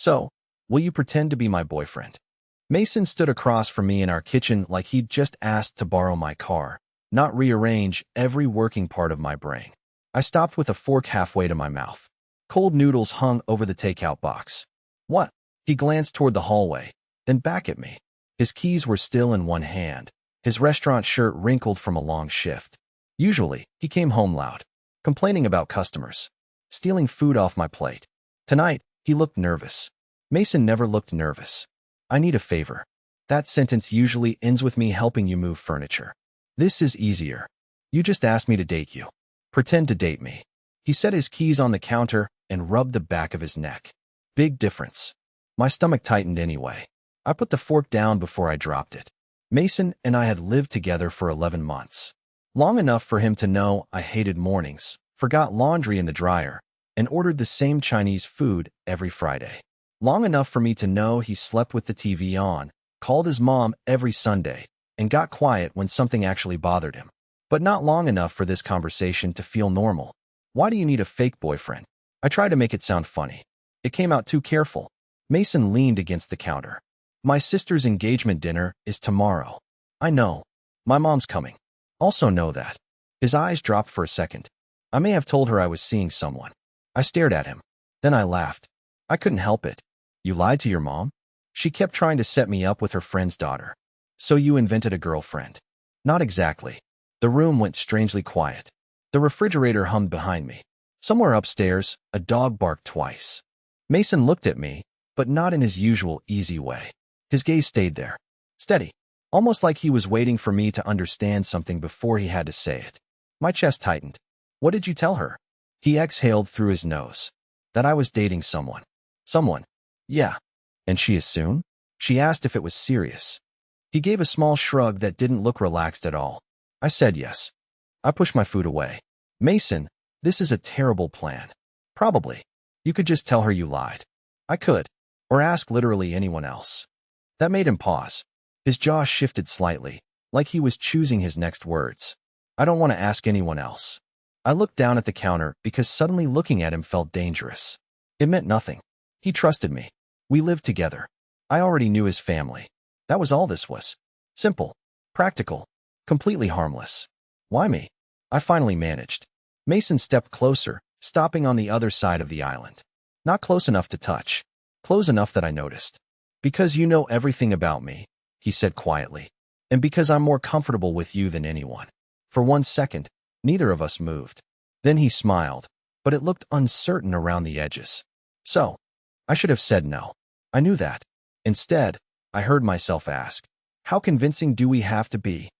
So, will you pretend to be my boyfriend? Mason stood across from me in our kitchen like he'd just asked to borrow my car, not rearrange every working part of my brain. I stopped with a fork halfway to my mouth. Cold noodles hung over the takeout box. What? He glanced toward the hallway, then back at me. His keys were still in one hand, his restaurant shirt wrinkled from a long shift. Usually, he came home loud, complaining about customers, stealing food off my plate. Tonight, he looked nervous. Mason never looked nervous. I need a favor. That sentence usually ends with me helping you move furniture. This is easier. You just asked me to date you. Pretend to date me. He set his keys on the counter and rubbed the back of his neck. Big difference. My stomach tightened anyway. I put the fork down before I dropped it. Mason and I had lived together for 11 months. Long enough for him to know I hated mornings, forgot laundry in the dryer, and ordered the same Chinese food every Friday. Long enough for me to know he slept with the TV on, called his mom every Sunday, and got quiet when something actually bothered him. But not long enough for this conversation to feel normal. Why do you need a fake boyfriend? I tried to make it sound funny. It came out too careful. Mason leaned against the counter. My sister's engagement dinner is tomorrow. I know. My mom's coming. Also know that. His eyes dropped for a second. I may have told her I was seeing someone. I stared at him. Then I laughed. I couldn't help it. You lied to your mom? She kept trying to set me up with her friend's daughter. So you invented a girlfriend? Not exactly. The room went strangely quiet. The refrigerator hummed behind me. Somewhere upstairs, a dog barked twice. Mason looked at me, but not in his usual easy way. His gaze stayed there, steady, almost like he was waiting for me to understand something before he had to say it. My chest tightened. What did you tell her? He exhaled through his nose. That I was dating someone. Someone. Yeah. And she is soon? She asked if it was serious. He gave a small shrug that didn't look relaxed at all. I said yes. I pushed my food away. Mason, this is a terrible plan. Probably. You could just tell her you lied. I could. Or ask literally anyone else. That made him pause. His jaw shifted slightly, like he was choosing his next words. I don't want to ask anyone else. I looked down at the counter because suddenly looking at him felt dangerous. It meant nothing. He trusted me. We lived together. I already knew his family. That was all this was. Simple. Practical. Completely harmless. Why me? I finally managed. Mason stepped closer, stopping on the other side of the island. Not close enough to touch. Close enough that I noticed. Because you know everything about me, he said quietly. And because I'm more comfortable with you than anyone. For 1 second, neither of us moved. Then he smiled, but it looked uncertain around the edges. So, I should have said no. I knew that. Instead, I heard myself ask, how convincing do we have to be?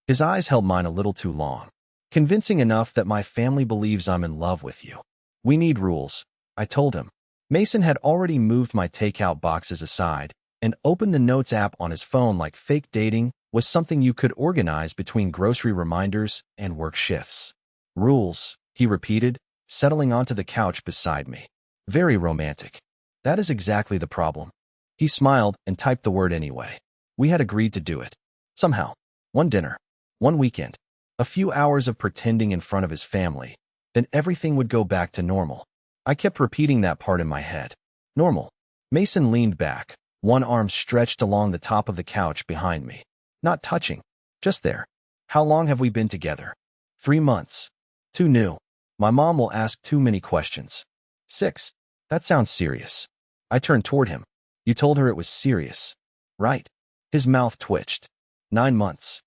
His eyes held mine a little too long. Convincing enough that my family believes I'm in love with you. We need rules, I told him. Mason had already moved my takeout boxes aside and opened the notes app on his phone like fake dating was something you could organize between grocery reminders and work shifts. Rules, he repeated, settling onto the couch beside me. Very romantic. That is exactly the problem. He smiled and typed the word anyway. We had agreed to do it. Somehow. One dinner. One weekend. A few hours of pretending in front of his family. Then everything would go back to normal. I kept repeating that part in my head. Normal. Mason leaned back, one arm stretched along the top of the couch behind me. Not touching. Just there. How long have we been together? 3 months. Too new. My mom will ask too many questions. 6. That sounds serious. I turned toward him. You told her it was serious. Right. His mouth twitched. 9 months.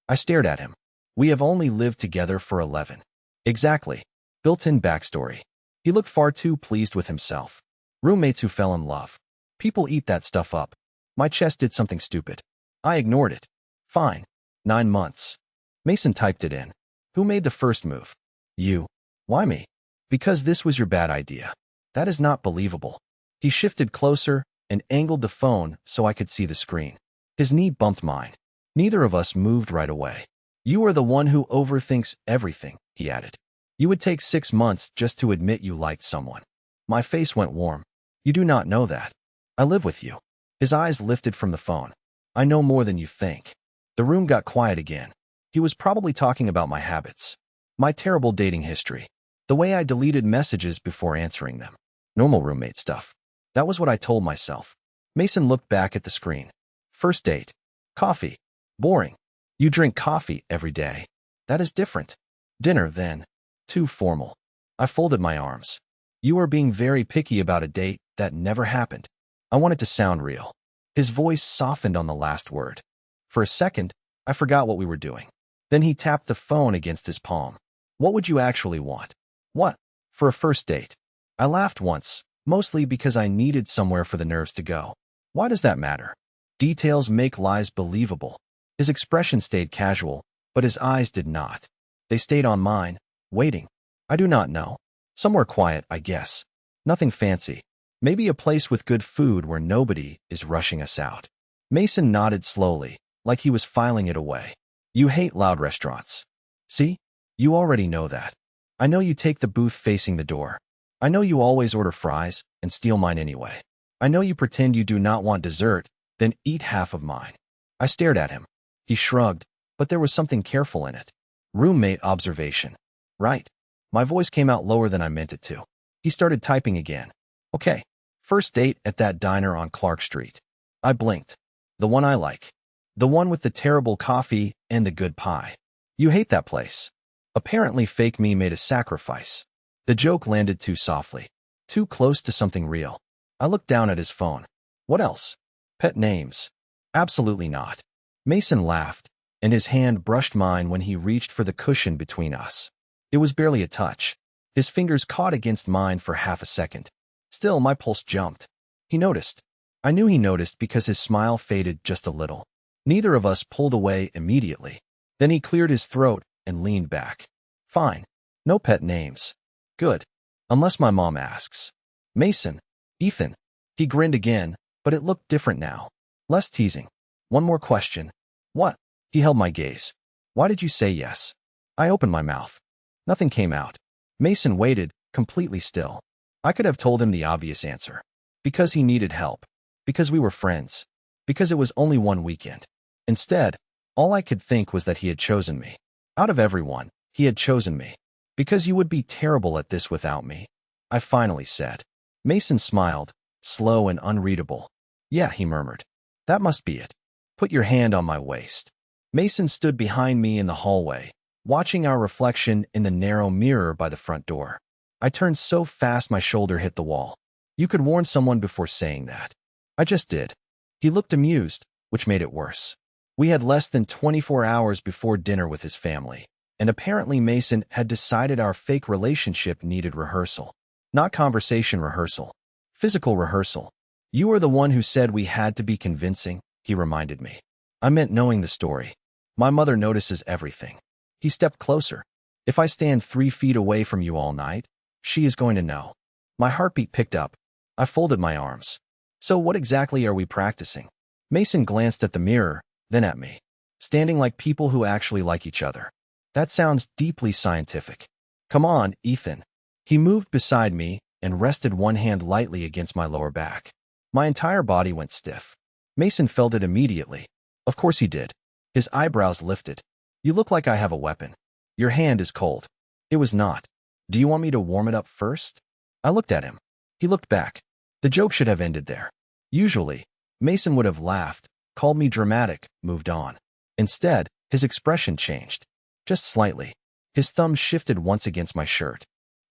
I stared at him. We have only lived together for 11. Exactly. Built-in backstory. He looked far too pleased with himself. Roommates who fell in love. People eat that stuff up. My chest did something stupid. I ignored it. Fine. 9 months. Mason typed it in. Who made the first move? You. Why me? Because this was your bad idea. That is not believable. He shifted closer and angled the phone so I could see the screen. His knee bumped mine. Neither of us moved right away. You are the one who overthinks everything, he added. You would take 6 months just to admit you liked someone. My face went warm. You do not know that. I live with you. His eyes lifted from the phone. I know more than you think. The room got quiet again. He was probably talking about my habits. My terrible dating history. The way I deleted messages before answering them. Normal roommate stuff. That was what I told myself. Mason looked back at the screen. First date. Coffee. Boring. You drink coffee every day. That is different. Dinner, then. Too formal. I folded my arms. You are being very picky about a date that never happened. I want it to sound real. His voice softened on the last word. For a second, I forgot what we were doing. Then he tapped the phone against his palm. What would you actually want? What? For a first date. I laughed once, mostly because I needed somewhere for the nerves to go. Why does that matter? Details make lies believable. His expression stayed casual, but his eyes did not. They stayed on mine, waiting. I do not know. Somewhere quiet, I guess. Nothing fancy. Maybe a place with good food where nobody is rushing us out. Mason nodded slowly, like he was filing it away. You hate loud restaurants. See? You already know that. I know you take the booth facing the door. I know you always order fries and steal mine anyway. I know you pretend you do not want dessert, then eat half of mine. I stared at him. He shrugged, but there was something careful in it. Roommate observation. Right. My voice came out lower than I meant it to. He started typing again. Okay. First date at that diner on Clark Street. I blinked. The one I like. The one with the terrible coffee and the good pie. You hate that place. Apparently fake me made a sacrifice. The joke landed too softly. Too close to something real. I looked down at his phone. What else? Pet names. Absolutely not. Mason laughed, and his hand brushed mine when he reached for the cushion between us. It was barely a touch. His fingers caught against mine for half a second. Still, my pulse jumped. He noticed. I knew he noticed because his smile faded just a little. Neither of us pulled away immediately. Then he cleared his throat and leaned back. Fine. No pet names. Good. Unless my mom asks. Mason. Ethan. He grinned again, but it looked different now. Less teasing. One more question. What? He held my gaze. Why did you say yes? I opened my mouth. Nothing came out. Mason waited, completely still. I could have told him the obvious answer. Because he needed help. Because we were friends. Because it was only one weekend. Instead, all I could think was that he had chosen me. Out of everyone, he had chosen me. Because you would be terrible at this without me. I finally said. Mason smiled, slow and unreadable. Yeah, he murmured. That must be it. Put your hand on my waist. Mason stood behind me in the hallway, watching our reflection in the narrow mirror by the front door. I turned so fast my shoulder hit the wall. You could warn someone before saying that. I just did. He looked amused, which made it worse. We had less than 24 hours before dinner with his family, and apparently Mason had decided our fake relationship needed rehearsal. Not conversation rehearsal. Physical rehearsal. You are the one who said we had to be convincing, he reminded me. I meant knowing the story. My mother notices everything. He stepped closer. If I stand 3 feet away from you all night, she is going to know. My heartbeat picked up. I folded my arms. So what exactly are we practicing? Mason glanced at the mirror, then at me. Standing like people who actually like each other. That sounds deeply scientific. Come on, Ethan. He moved beside me and rested one hand lightly against my lower back. My entire body went stiff. Mason felt it immediately. Of course he did. His eyebrows lifted. You look like I have a weapon. Your hand is cold. It was not. Do you want me to warm it up first? I looked at him. He looked back. The joke should have ended there. Usually, Mason would have laughed, called me dramatic, moved on. Instead, his expression changed. Just slightly. His thumb shifted once against my shirt.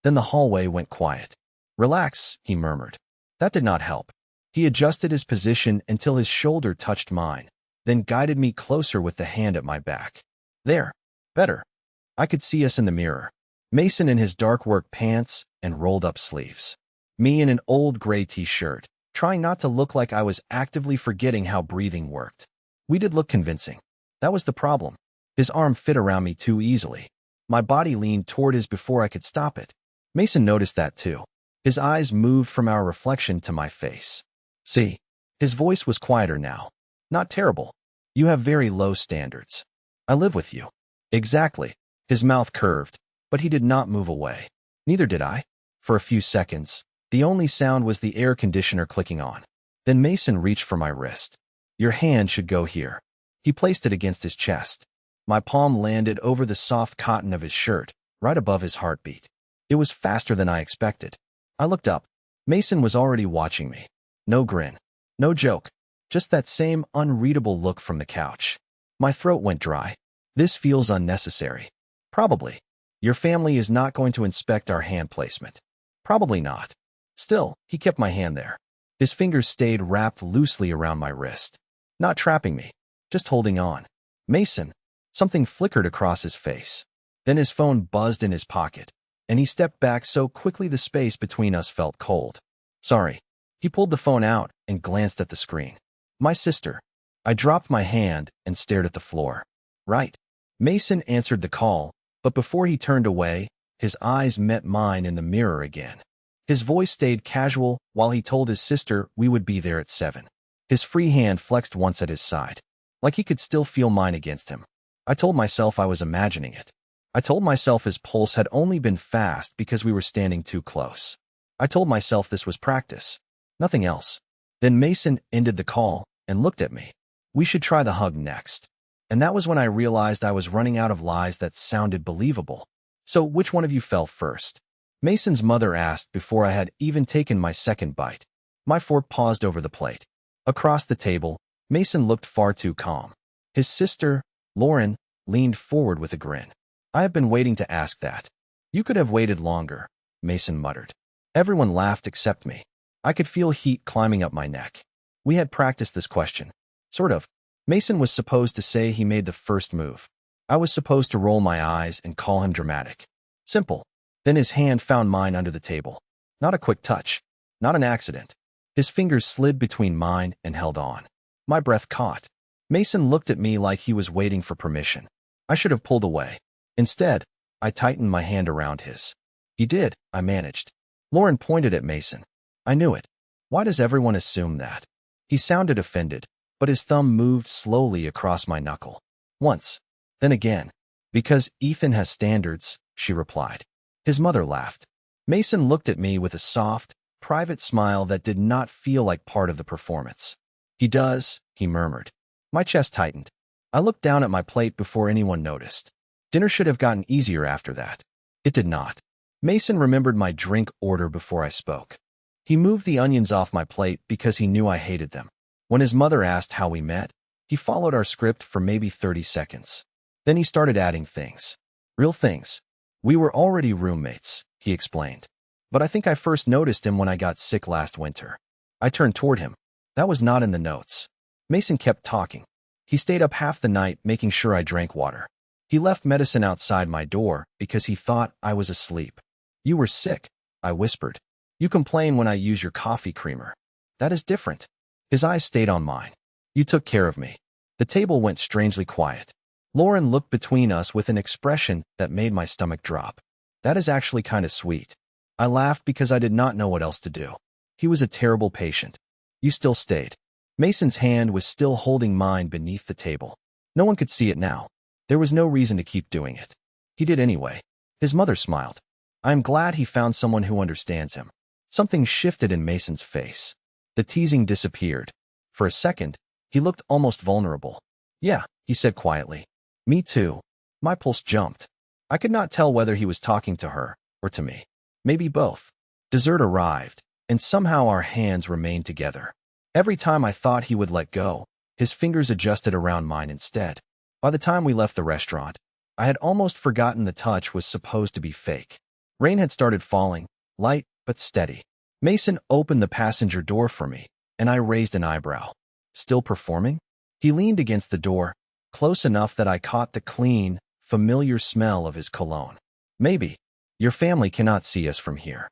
Then the hallway went quiet. Relax, he murmured. That did not help. He adjusted his position until his shoulder touched mine, then guided me closer with the hand at my back. There. Better. I could see us in the mirror. Mason in his dark work pants and rolled-up sleeves. Me in an old gray t-shirt, trying not to look like I was actively forgetting how breathing worked. We did look convincing. That was the problem. His arm fit around me too easily. My body leaned toward his before I could stop it. Mason noticed that too. His eyes moved from our reflection to my face. See? His voice was quieter now. Not terrible. You have very low standards. I live with you. Exactly. His mouth curved, but he did not move away. Neither did I. For a few seconds, the only sound was the air conditioner clicking on. Then Mason reached for my wrist. Your hand should go here. He placed it against his chest. My palm landed over the soft cotton of his shirt, right above his heartbeat. It was faster than I expected. I looked up. Mason was already watching me. No grin. No joke. Just that same unreadable look from the couch. My throat went dry. This feels unnecessary. Probably. Your family is not going to inspect our hand placement. Probably not. Still, he kept my hand there. His fingers stayed wrapped loosely around my wrist. Not trapping me. Just holding on. Mason. Something flickered across his face. Then his phone buzzed in his pocket, and he stepped back so quickly the space between us felt cold. Sorry. He pulled the phone out and glanced at the screen. My sister. I dropped my hand and stared at the floor. Right. Mason answered the call, but before he turned away, his eyes met mine in the mirror again. His voice stayed casual while he told his sister we would be there at 7. His free hand flexed once at his side, like he could still feel mine against him. I told myself I was imagining it. I told myself his pulse had only been fast because we were standing too close. I told myself this was practice. Nothing else. Then Mason ended the call and looked at me. We should try the hug next. And that was when I realized I was running out of lies that sounded believable. So which one of you fell first? Mason's mother asked before I had even taken my second bite. My fork paused over the plate. Across the table, Mason looked far too calm. His sister, Lauren, leaned forward with a grin. I have been waiting to ask that. You could have waited longer, Mason muttered. Everyone laughed except me. I could feel heat climbing up my neck. We had practiced this question. Sort of. Mason was supposed to say he made the first move. I was supposed to roll my eyes and call him dramatic. Simple. Then his hand found mine under the table. Not a quick touch. Not an accident. His fingers slid between mine and held on. My breath caught. Mason looked at me like he was waiting for permission. I should have pulled away. Instead, I tightened my hand around his. He did, I managed. Lauren pointed at Mason. I knew it. Why does everyone assume that? He sounded offended, but his thumb moved slowly across my knuckle. Once. Then again. Because Ethan has standards, she replied. His mother laughed. Mason looked at me with a soft, private smile that did not feel like part of the performance. He does, he murmured. My chest tightened. I looked down at my plate before anyone noticed. Dinner should have gotten easier after that. It did not. Mason remembered my drink order before I spoke. He moved the onions off my plate because he knew I hated them. When his mother asked how we met, he followed our script for maybe 30 seconds. Then he started adding things. Real things. We were already roommates, he explained. But I think I first noticed him when I got sick last winter. I turned toward him. That was not in the notes. Mason kept talking. He stayed up half the night making sure I drank water. He left medicine outside my door because he thought I was asleep. You were sick, I whispered. You complain when I use your coffee creamer. That is different. His eyes stayed on mine. You took care of me. The table went strangely quiet. Lauren looked between us with an expression that made my stomach drop. That is actually kind of sweet. I laughed because I did not know what else to do. He was a terrible patient. You still stayed. Mason's hand was still holding mine beneath the table. No one could see it now. There was no reason to keep doing it. He did anyway. His mother smiled. I am glad he found someone who understands him. Something shifted in Mason's face. The teasing disappeared. For a second, he looked almost vulnerable. Yeah, he said quietly. Me too. My pulse jumped. I could not tell whether he was talking to her or to me. Maybe both. Dessert arrived, and somehow our hands remained together. Every time I thought he would let go, his fingers adjusted around mine instead. By the time we left the restaurant, I had almost forgotten the touch was supposed to be fake. Rain had started falling, light but steady. Mason opened the passenger door for me, and I raised an eyebrow. Still performing? He leaned against the door, close enough that I caught the clean, familiar smell of his cologne. Maybe. Your family cannot see us from here.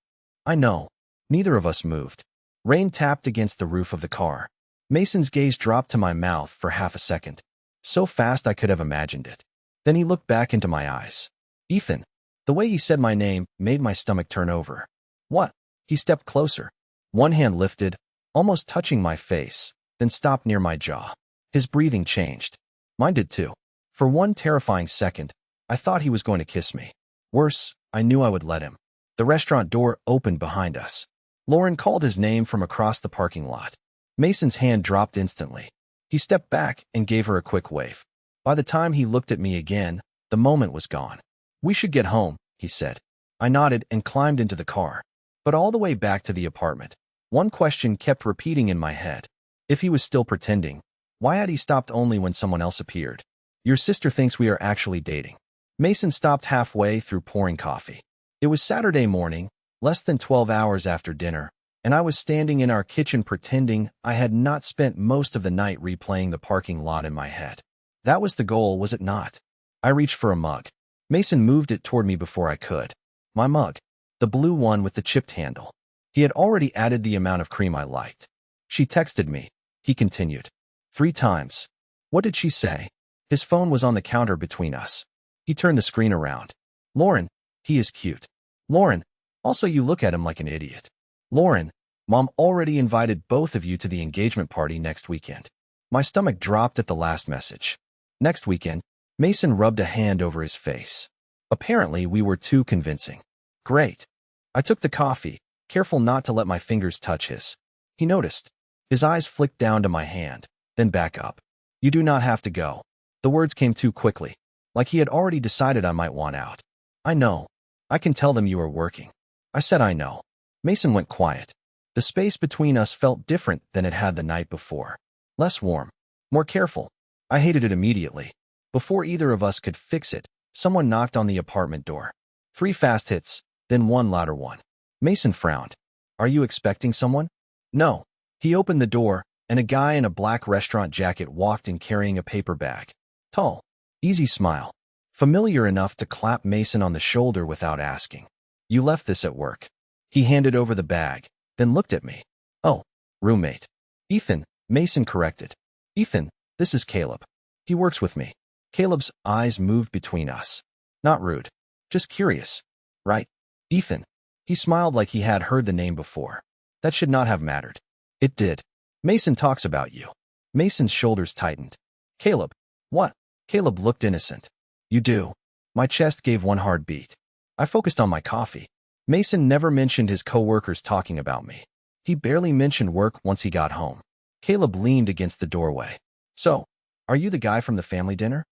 I know. Neither of us moved. Rain tapped against the roof of the car. Mason's gaze dropped to my mouth for half a second. So fast I could have imagined it. Then he looked back into my eyes. Ethan. The way he said my name made my stomach turn over. What? He stepped closer. One hand lifted, almost touching my face, then stopped near my jaw. His breathing changed. Mine did too. For one terrifying second, I thought he was going to kiss me. Worse, I knew I would let him. The restaurant door opened behind us. Lauren called his name from across the parking lot. Mason's hand dropped instantly. He stepped back and gave her a quick wave. By the time he looked at me again, the moment was gone. We should get home, he said. I nodded and climbed into the car. But all the way back to the apartment, One question kept repeating in my head. If he was still pretending, why had he stopped only when someone else appeared? Your sister thinks we are actually dating. Mason stopped halfway through pouring coffee. It was Saturday morning, less than 12 hours after dinner, and I was standing in our kitchen pretending I had not spent most of the night replaying the parking lot in my head. That was the goal, was it not? I reached for a mug. Mason moved it toward me before I could. My mug. The blue one with the chipped handle. He had already added the amount of cream I liked. She texted me. He continued. 3 times. What did she say? His phone was on the counter between us. He turned the screen around. Lauren, he is cute. Lauren, also you look at him like an idiot. Lauren, Mom already invited both of you to the engagement party next weekend. My stomach dropped at the last message. Next weekend, Mason rubbed a hand over his face. Apparently, we were too convincing. Great. I took the coffee, careful not to let my fingers touch his. He noticed. His eyes flicked down to my hand, then back up. You do not have to go. The words came too quickly, like he had already decided I might want out. I know. I can tell them you are working. I said I know. Mason went quiet. The space between us felt different than it had the night before. Less warm. More careful. I hated it immediately. Before either of us could fix it, someone knocked on the apartment door. 3 fast hits, then one louder one. Mason frowned. Are you expecting someone? No. He opened the door, and a guy in a black restaurant jacket walked in carrying a paper bag. Tall. Easy smile. Familiar enough to clap Mason on the shoulder without asking. You left this at work. He handed over the bag, then looked at me. Oh, roommate. Ethan, Mason corrected. Ethan, this is Caleb. He works with me. Caleb's eyes moved between us. Not rude. Just curious. Right? Ethan. He smiled like he had heard the name before. That should not have mattered. It did. Mason talks about you. Mason's shoulders tightened. Caleb. What? Caleb looked innocent. You do. My chest gave one hard beat. I focused on my coffee. Mason never mentioned his co-workers talking about me. He barely mentioned work once he got home. Caleb leaned against the doorway. So, are you the guy from the family dinner?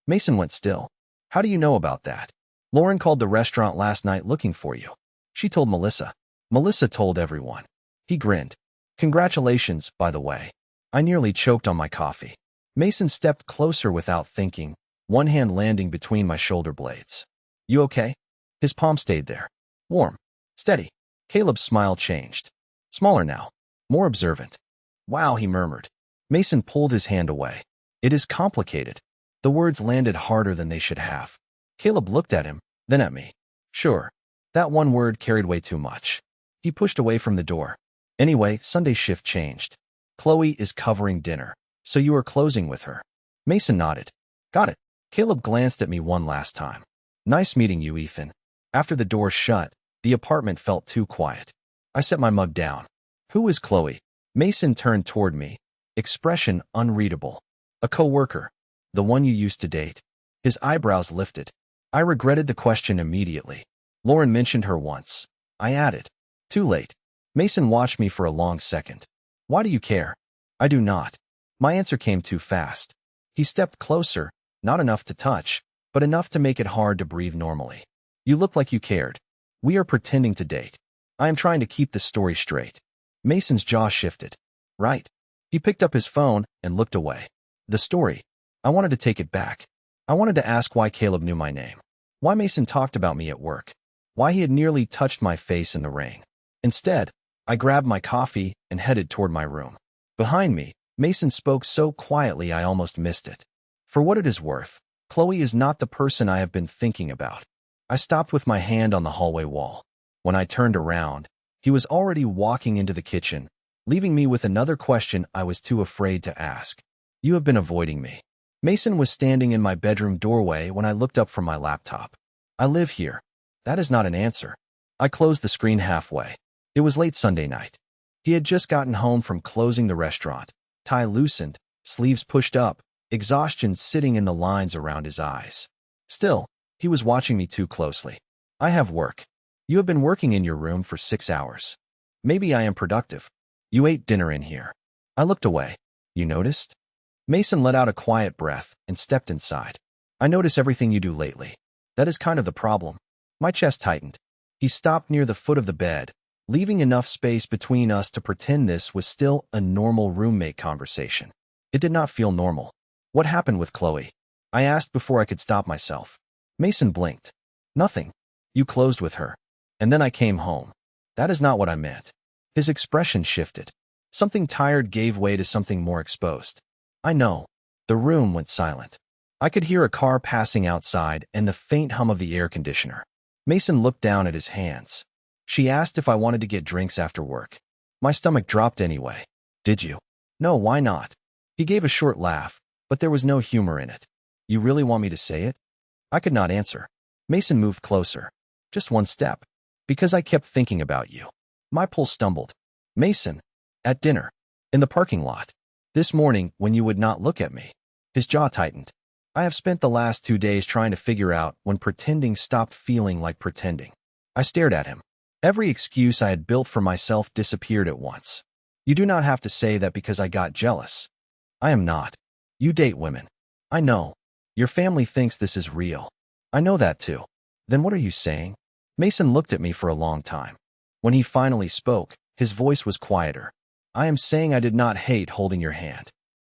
Mason went still. How do you know about that? Lauren called the restaurant last night looking for you. She told Melissa. Melissa told everyone. He grinned. Congratulations, by the way. I nearly choked on my coffee. Mason stepped closer without thinking, one hand landing between my shoulder blades. You okay? His palm stayed there. Warm. Steady. Caleb's smile changed. Smaller now. More observant. Wow, he murmured. Mason pulled his hand away. It is complicated. The words landed harder than they should have. Caleb looked at him, then at me. Sure. That one word carried way too much. He pushed away from the door. Anyway, Sunday shift changed. Chloe is covering dinner, so you are closing with her. Mason nodded. Got it. Caleb glanced at me one last time. Nice meeting you, Ethan. After the door shut, the apartment felt too quiet. I set my mug down. Who is Chloe? Mason turned toward me, expression unreadable. A co-worker. The one you used to date. His eyebrows lifted. I regretted the question immediately. Lauren mentioned her once. I added. Too late. Mason watched me for a long second. Why do you care? I do not. My answer came too fast. He stepped closer, not enough to touch, but enough to make it hard to breathe normally. You look like you cared. We are pretending to date. I am trying to keep the story straight. Mason's jaw shifted. Right. He picked up his phone and looked away. The story. I wanted to take it back. I wanted to ask why Caleb knew my name. Why Mason talked about me at work. Why he had nearly touched my face in the rain. Instead, I grabbed my coffee and headed toward my room. Behind me, Mason spoke so quietly I almost missed it. For what it is worth, Chloe is not the person I have been thinking about. I stopped with my hand on the hallway wall. When I turned around, he was already walking into the kitchen, leaving me with another question I was too afraid to ask. You have been avoiding me. Mason was standing in my bedroom doorway when I looked up from my laptop. I live here. That is not an answer. I closed the screen halfway. It was late Sunday night. He had just gotten home from closing the restaurant, tie loosened, sleeves pushed up, exhaustion sitting in the lines around his eyes. Still, he was watching me too closely. I have work. You have been working in your room for 6 hours. Maybe I am productive. You ate dinner in here. I looked away. You noticed? Mason let out a quiet breath and stepped inside. I notice everything you do lately. That is kind of the problem. My chest tightened. He stopped near the foot of the bed, leaving enough space between us to pretend this was still a normal roommate conversation. It did not feel normal. What happened with Chloe? I asked before I could stop myself. Mason blinked. Nothing. You closed with her. And then I came home. That is not what I meant. His expression shifted. Something tired gave way to something more exposed. I know. The room went silent. I could hear a car passing outside and the faint hum of the air conditioner. Mason looked down at his hands. She asked if I wanted to get drinks after work. My stomach dropped anyway. Did you? No, why not? He gave a short laugh, but there was no humor in it. You really want me to say it? I could not answer. Mason moved closer. Just one step. Because I kept thinking about you. My pulse stumbled. Mason. At dinner. In the parking lot. This morning, when you would not look at me. His jaw tightened. I have spent the last 2 days trying to figure out when pretending stopped feeling like pretending. I stared at him. Every excuse I had built for myself disappeared at once. You do not have to say that because I got jealous. I am not. You date women. I know. Your family thinks this is real. I know that too. Then what are you saying? Mason looked at me for a long time. When he finally spoke, his voice was quieter. I am saying I did not hate holding your hand.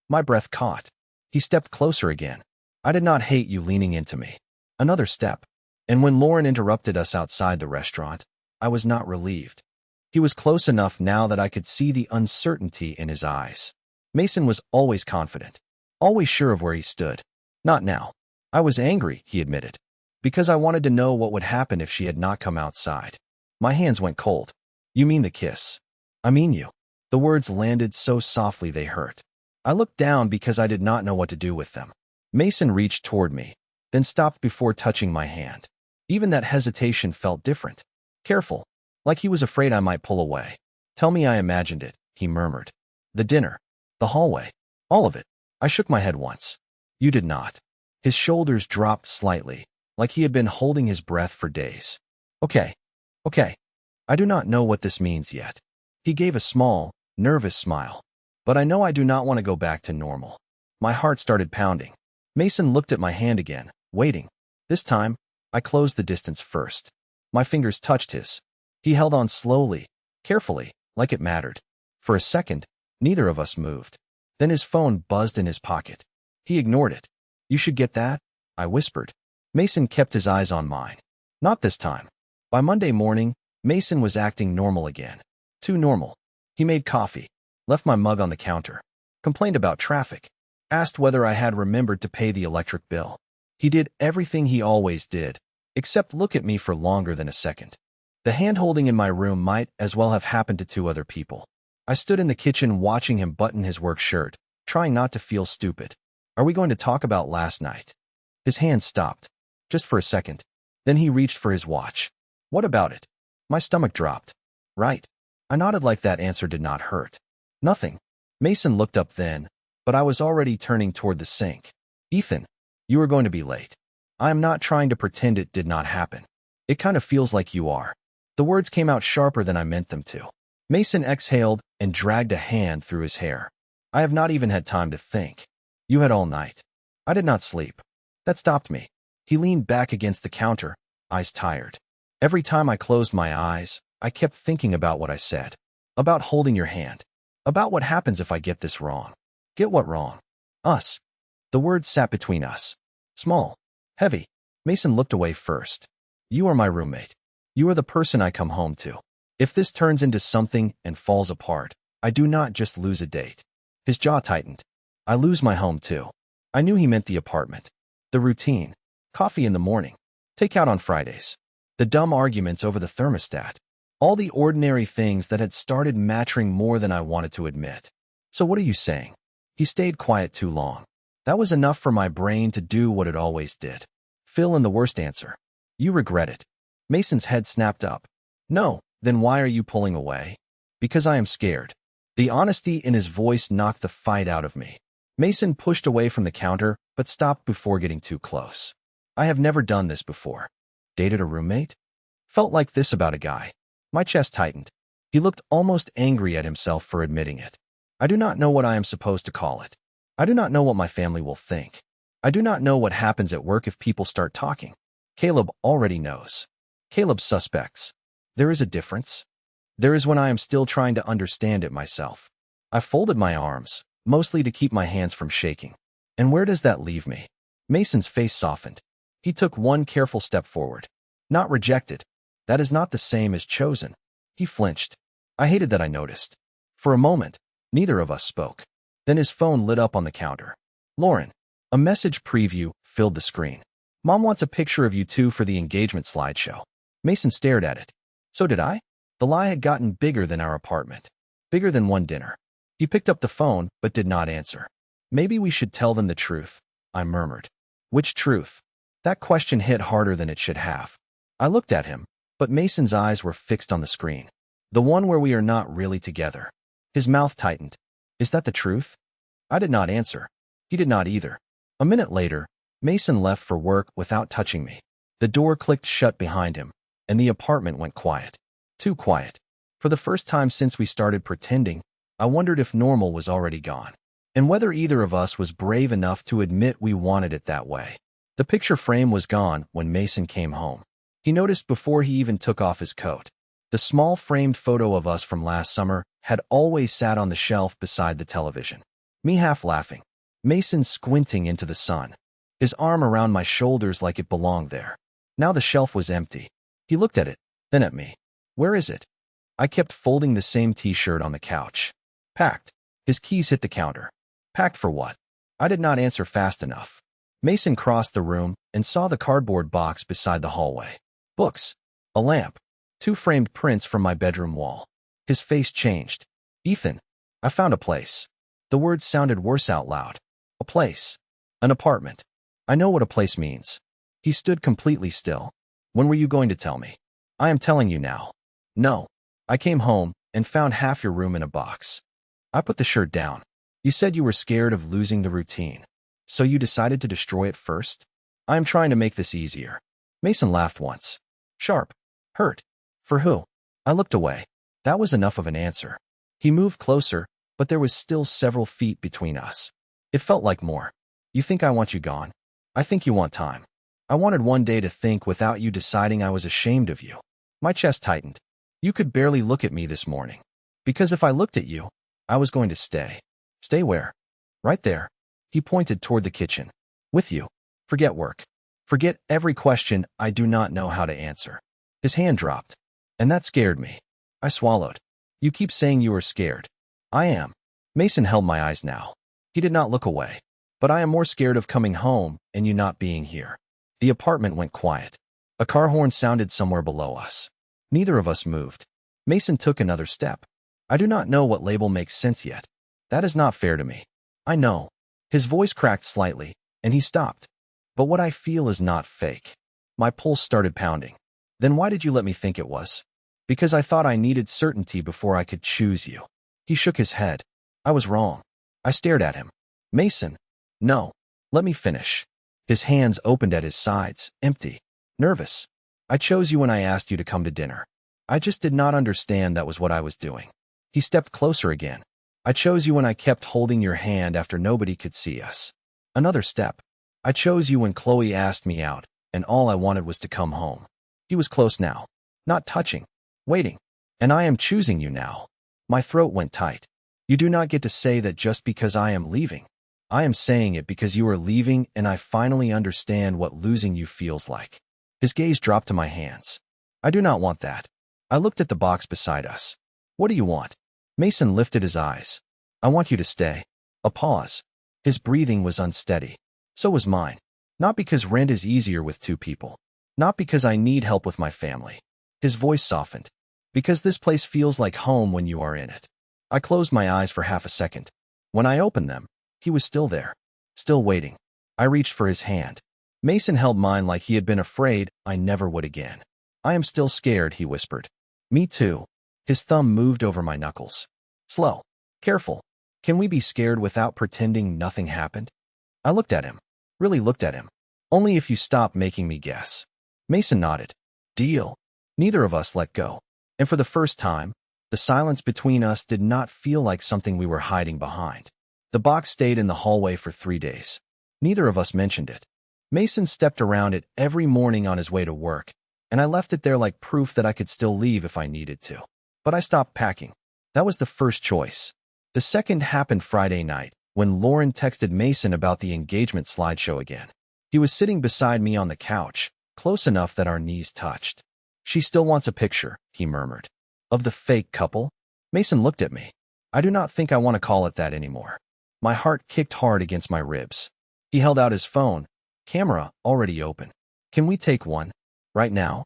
My breath caught. He stepped closer again. I did not hate you leaning into me. Another step. And when Lauren interrupted us outside the restaurant, I was not relieved. He was close enough now that I could see the uncertainty in his eyes. Mason was always confident, always sure of where he stood. Not now. I was angry, he admitted, because I wanted to know what would happen if she had not come outside. My hands went cold. You mean the kiss? I mean you. The words landed so softly they hurt. I looked down because I did not know what to do with them. Mason reached toward me, then stopped before touching my hand. Even that hesitation felt different. Careful, like he was afraid I might pull away. Tell me I imagined it, he murmured. The dinner. The hallway. All of it. I shook my head once. You did not. His shoulders dropped slightly, like he had been holding his breath for days. Okay. I do not know what this means yet. He gave a small, nervous smile. But I know I do not want to go back to normal. My heart started pounding. Mason looked at my hand again, waiting. This time, I closed the distance first. My fingers touched his. He held on slowly, carefully, like it mattered. For a second, neither of us moved. Then his phone buzzed in his pocket. He ignored it. You should get that, I whispered. Mason kept his eyes on mine. Not this time. By Monday morning, Mason was acting normal again. Too normal. He made coffee, left my mug on the counter, complained about traffic, asked whether I had remembered to pay the electric bill. He did everything he always did, except look at me for longer than a second. The hand-holding in my room might as well have happened to 2 other people. I stood in the kitchen watching him button his work shirt, trying not to feel stupid. Are we going to talk about last night? His hand stopped, just for a second. Then he reached for his watch. What about it? My stomach dropped. Right. I nodded like that answer did not hurt. Nothing. Mason looked up then, but I was already turning toward the sink. Ethan, you are going to be late. I am not trying to pretend it did not happen. It kind of feels like you are. The words came out sharper than I meant them to. Mason exhaled and dragged a hand through his hair. I have not even had time to think. You had all night. I did not sleep. That stopped me. He leaned back against the counter, eyes tired. Every time I closed my eyes, I kept thinking about what I said. About holding your hand. About what happens if I get this wrong. Get what wrong? Us. The words sat between us. Small. Heavy. Mason looked away first. You are my roommate. You are the person I come home to. If this turns into something and falls apart, I do not just lose a date. His jaw tightened. I lose my home too. I knew he meant the apartment. The routine. Coffee in the morning. Takeout on Fridays. The dumb arguments over the thermostat. All the ordinary things that had started mattering more than I wanted to admit. So what are you saying? He stayed quiet too long. That was enough for my brain to do what it always did. Fill in the worst answer. You regret it. Mason's head snapped up. No, then why are you pulling away? Because I am scared. The honesty in his voice knocked the fight out of me. Mason pushed away from the counter, but stopped before getting too close. I have never done this before. Dated a roommate? Felt like this about a guy. My chest tightened. He looked almost angry at himself for admitting it. I do not know what I am supposed to call it. I do not know what my family will think. I do not know what happens at work if people start talking. Caleb already knows. Caleb suspects. There is a difference. There is when I am still trying to understand it myself. I folded my arms, mostly to keep my hands from shaking. And where does that leave me? Mason's face softened. He took one careful step forward. Not rejected. That is not the same as chosen. He flinched. I hated that I noticed. For a moment, neither of us spoke. Then his phone lit up on the counter. Lauren. A message preview filled the screen. Mom wants a picture of you two for the engagement slideshow. Mason stared at it. So did I? The lie had gotten bigger than our apartment. Bigger than one dinner. He picked up the phone, but did not answer. Maybe we should tell them the truth, I murmured. Which truth? That question hit harder than it should have. I looked at him, but Mason's eyes were fixed on the screen. The one where we are not really together. His mouth tightened. Is that the truth? I did not answer. He did not either. A minute later, Mason left for work without touching me. The door clicked shut behind him, and the apartment went quiet. Too quiet. For the first time since we started pretending, I wondered if normal was already gone, and whether either of us was brave enough to admit we wanted it that way. The picture frame was gone when Mason came home. He noticed before he even took off his coat. The small framed photo of us from last summer had always sat on the shelf beside the television. Me half laughing. Mason squinting into the sun. His arm around my shoulders like it belonged there. Now the shelf was empty. He looked at it, then at me. Where is it? I kept folding the same t-shirt on the couch. Packed. His keys hit the counter. Packed for what? I did not answer fast enough. Mason crossed the room and saw the cardboard box beside the hallway. Books. A lamp. 2 framed prints from my bedroom wall. His face changed. Ethan. I found a place. The words sounded worse out loud. A place. An apartment. I know what a place means. He stood completely still. When were you going to tell me? I am telling you now. No. I came home and found half your room in a box. I put the shirt down. You said you were scared of losing the routine. So you decided to destroy it first? I am trying to make this easier. Mason laughed once. Sharp. Hurt. For who? I looked away. That was enough of an answer. He moved closer, but there was still several feet between us. It felt like more. You think I want you gone? I think you want time. I wanted one day to think without you deciding I was ashamed of you. My chest tightened. You could barely look at me this morning. Because if I looked at you, I was going to stay. Stay where? Right there. He pointed toward the kitchen. With you. Forget work. Forget every question I do not know how to answer. His hand dropped. And that scared me. I swallowed. You keep saying you are scared. I am. Mason held my eyes now. He did not look away. But I am more scared of coming home and you not being here. The apartment went quiet. A car horn sounded somewhere below us. Neither of us moved. Mason took another step. I do not know what label makes sense yet. That is not fair to me. I know. His voice cracked slightly, and he stopped. But what I feel is not fake. My pulse started pounding. Then why did you let me think it was? Because I thought I needed certainty before I could choose you. He shook his head. I was wrong. I stared at him. Mason. No. Let me finish. His hands opened at his sides, empty. Nervous. I chose you when I asked you to come to dinner. I just did not understand that was what I was doing. He stepped closer again. I chose you when I kept holding your hand after nobody could see us. Another step. I chose you when Chloe asked me out, and all I wanted was to come home. He was close now. Not touching. Waiting. And I am choosing you now. My throat went tight. You do not get to say that just because I am leaving. I am saying it because you are leaving and I finally understand what losing you feels like. His gaze dropped to my hands. I do not want that. I looked at the box beside us. What do you want? Mason lifted his eyes. I want you to stay. A pause. His breathing was unsteady. So was mine. Not because rent is easier with 2 people. Not because I need help with my family. His voice softened. Because this place feels like home when you are in it. I closed my eyes for half a second. When I opened them, he was still there. Still waiting. I reached for his hand. Mason held mine like he had been afraid I never would again. I am still scared, he whispered. Me too. His thumb moved over my knuckles. Slow. Careful. Can we be scared without pretending nothing happened? I looked at him. Really looked at him. Only if you stop making me guess. Mason nodded. Deal. Neither of us let go. And for the first time, the silence between us did not feel like something we were hiding behind. The box stayed in the hallway for 3 days. Neither of us mentioned it. Mason stepped around it every morning on his way to work, and I left it there like proof that I could still leave if I needed to. But I stopped packing. That was the first choice. The second happened Friday night, when Lauren texted Mason about the engagement slideshow again. He was sitting beside me on the couch, close enough that our knees touched. "She still wants a picture," he murmured. "Of the fake couple?" Mason looked at me. "I do not think I want to call it that anymore." My heart kicked hard against my ribs. He held out his phone, camera already open. "Can we take one? Right now?"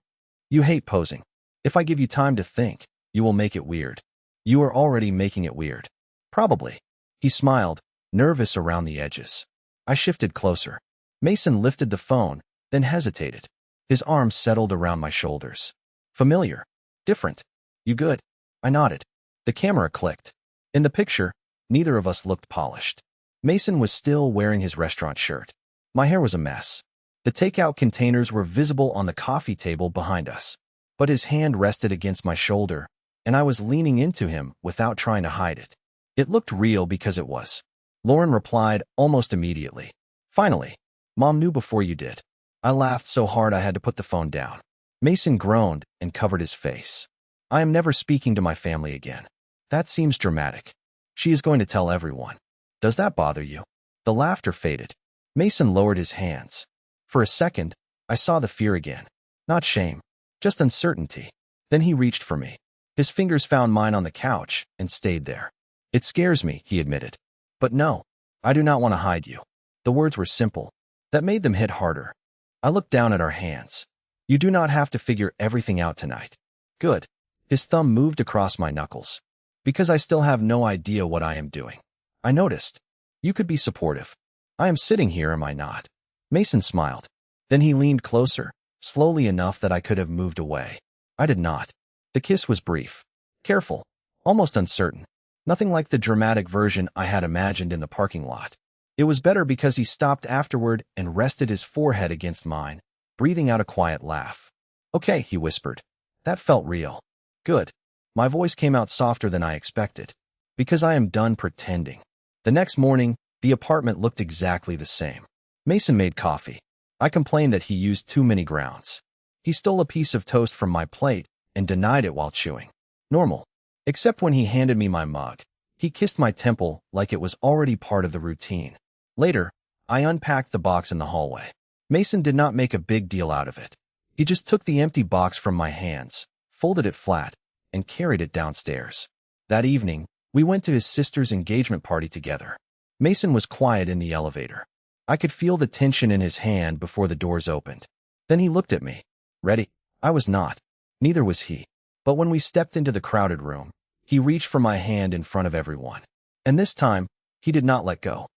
"You hate posing. If I give you time to think, you will make it weird." "You are already making it weird." "Probably." He smiled, nervous around the edges. I shifted closer. Mason lifted the phone, then hesitated. His arms settled around my shoulders. "Familiar. Different. You good?" I nodded. The camera clicked. In the picture, neither of us looked polished. Mason was still wearing his restaurant shirt. My hair was a mess. The takeout containers were visible on the coffee table behind us. But his hand rested against my shoulder, and I was leaning into him without trying to hide it. It looked real because it was. Lauren replied almost immediately. "Finally. Mom knew before you did." I laughed so hard I had to put the phone down. Mason groaned and covered his face. "I am never speaking to my family again." "That seems dramatic." "She is going to tell everyone." "Does that bother you?" The laughter faded. Mason lowered his hands. For a second, I saw the fear again. Not shame, just uncertainty. Then he reached for me. His fingers found mine on the couch and stayed there. "It scares me," he admitted. "But no, I do not want to hide you." The words were simple. That made them hit harder. I looked down at our hands. "You do not have to figure everything out tonight." "Good." His thumb moved across my knuckles. "Because I still have no idea what I am doing." I noticed. "You could be supportive. I am sitting here, am I not?" Mason smiled. Then he leaned closer, slowly enough that I could have moved away. I did not. The kiss was brief, careful, almost uncertain. Nothing like the dramatic version I had imagined in the parking lot. It was better because he stopped afterward and rested his forehead against mine, breathing out a quiet laugh. "Okay," he whispered. "That felt real." "Good." My voice came out softer than I expected. "Because I am done pretending." The next morning, the apartment looked exactly the same. Mason made coffee. I complained that he used too many grounds. He stole a piece of toast from my plate and denied it while chewing. Normal. Except when he handed me my mug. He kissed my temple like it was already part of the routine. Later, I unpacked the box in the hallway. Mason did not make a big deal out of it. He just took the empty box from my hands, folded it flat, and carried it downstairs. That evening, we went to his sister's engagement party together. Mason was quiet in the elevator. I could feel the tension in his hand before the doors opened. Then he looked at me. "Ready?" I was not. Neither was he. But when we stepped into the crowded room, he reached for my hand in front of everyone. And this time, he did not let go.